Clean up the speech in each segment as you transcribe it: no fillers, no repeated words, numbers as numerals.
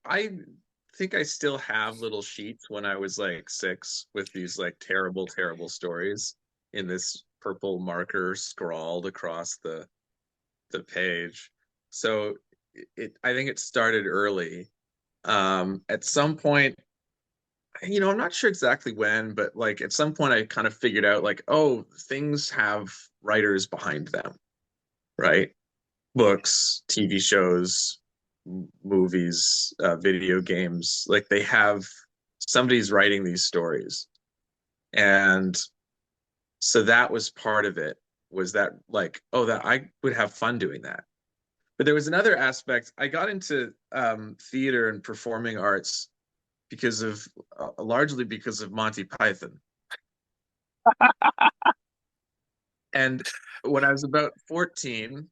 I think I still have little sheets when I was like 6 with these like terrible, terrible stories in this purple marker scrawled across the page. So I think it started early. At some point, I'm not sure exactly when, but like at some point I kind of figured out like, oh, things have writers behind them, right? Books, TV shows, movies, video games, like they have somebody's writing these stories. And so that was part of it, was that like, oh, that I would have fun doing that. But there was another aspect. I got into theater and performing arts because of largely because of Monty Python. And when I was about 14,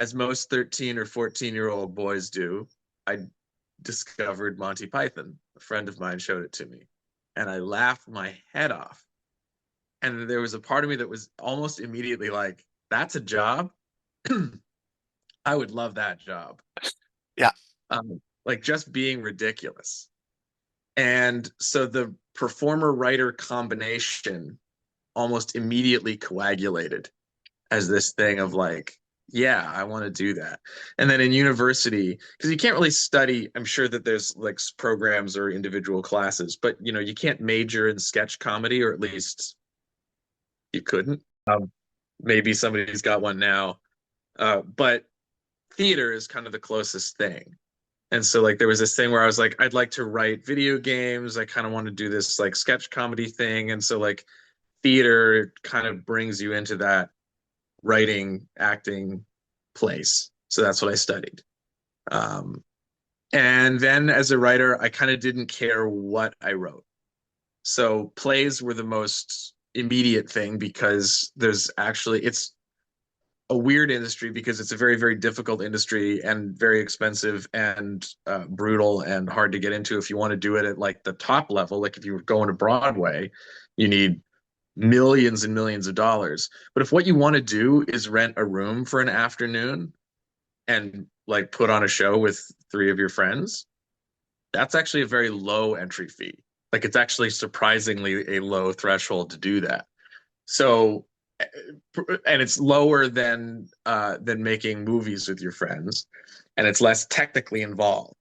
as most 13 or 14-year-old boys do, I discovered Monty Python. A friend of mine showed it to me, and I laughed my head off. And there was a part of me that was almost immediately like, that's a job. I would love that job. Yeah. Like just being ridiculous. And so the performer writer combination almost immediately coagulated as this thing of like, yeah, I want to do that. And then in university, because you can't really study, I'm sure that there's like programs or individual classes, but you can't major in sketch comedy, or at least you couldn't. Maybe somebody's got one now. But theater is kind of the closest thing. And so like there was this thing where I was like, I'd like to write video games. I kind of want to do this like sketch comedy thing. And so like theater kind of brings you into that writing, acting place. So that's what I studied. Um, and then as a writer, I kind of didn't care what I wrote. So plays were the most immediate thing because it's a weird industry because it's a very, very difficult industry and very expensive and brutal and hard to get into if you want to do it at like the top level. Like if you were going to Broadway, you need millions and millions of dollars. But if what you want to do is rent a room for an afternoon and like put on a show with three of your friends, that's actually a very low entry fee. Like it's actually surprisingly a low threshold to do that. So, and it's lower than making movies with your friends, and it's less technically involved.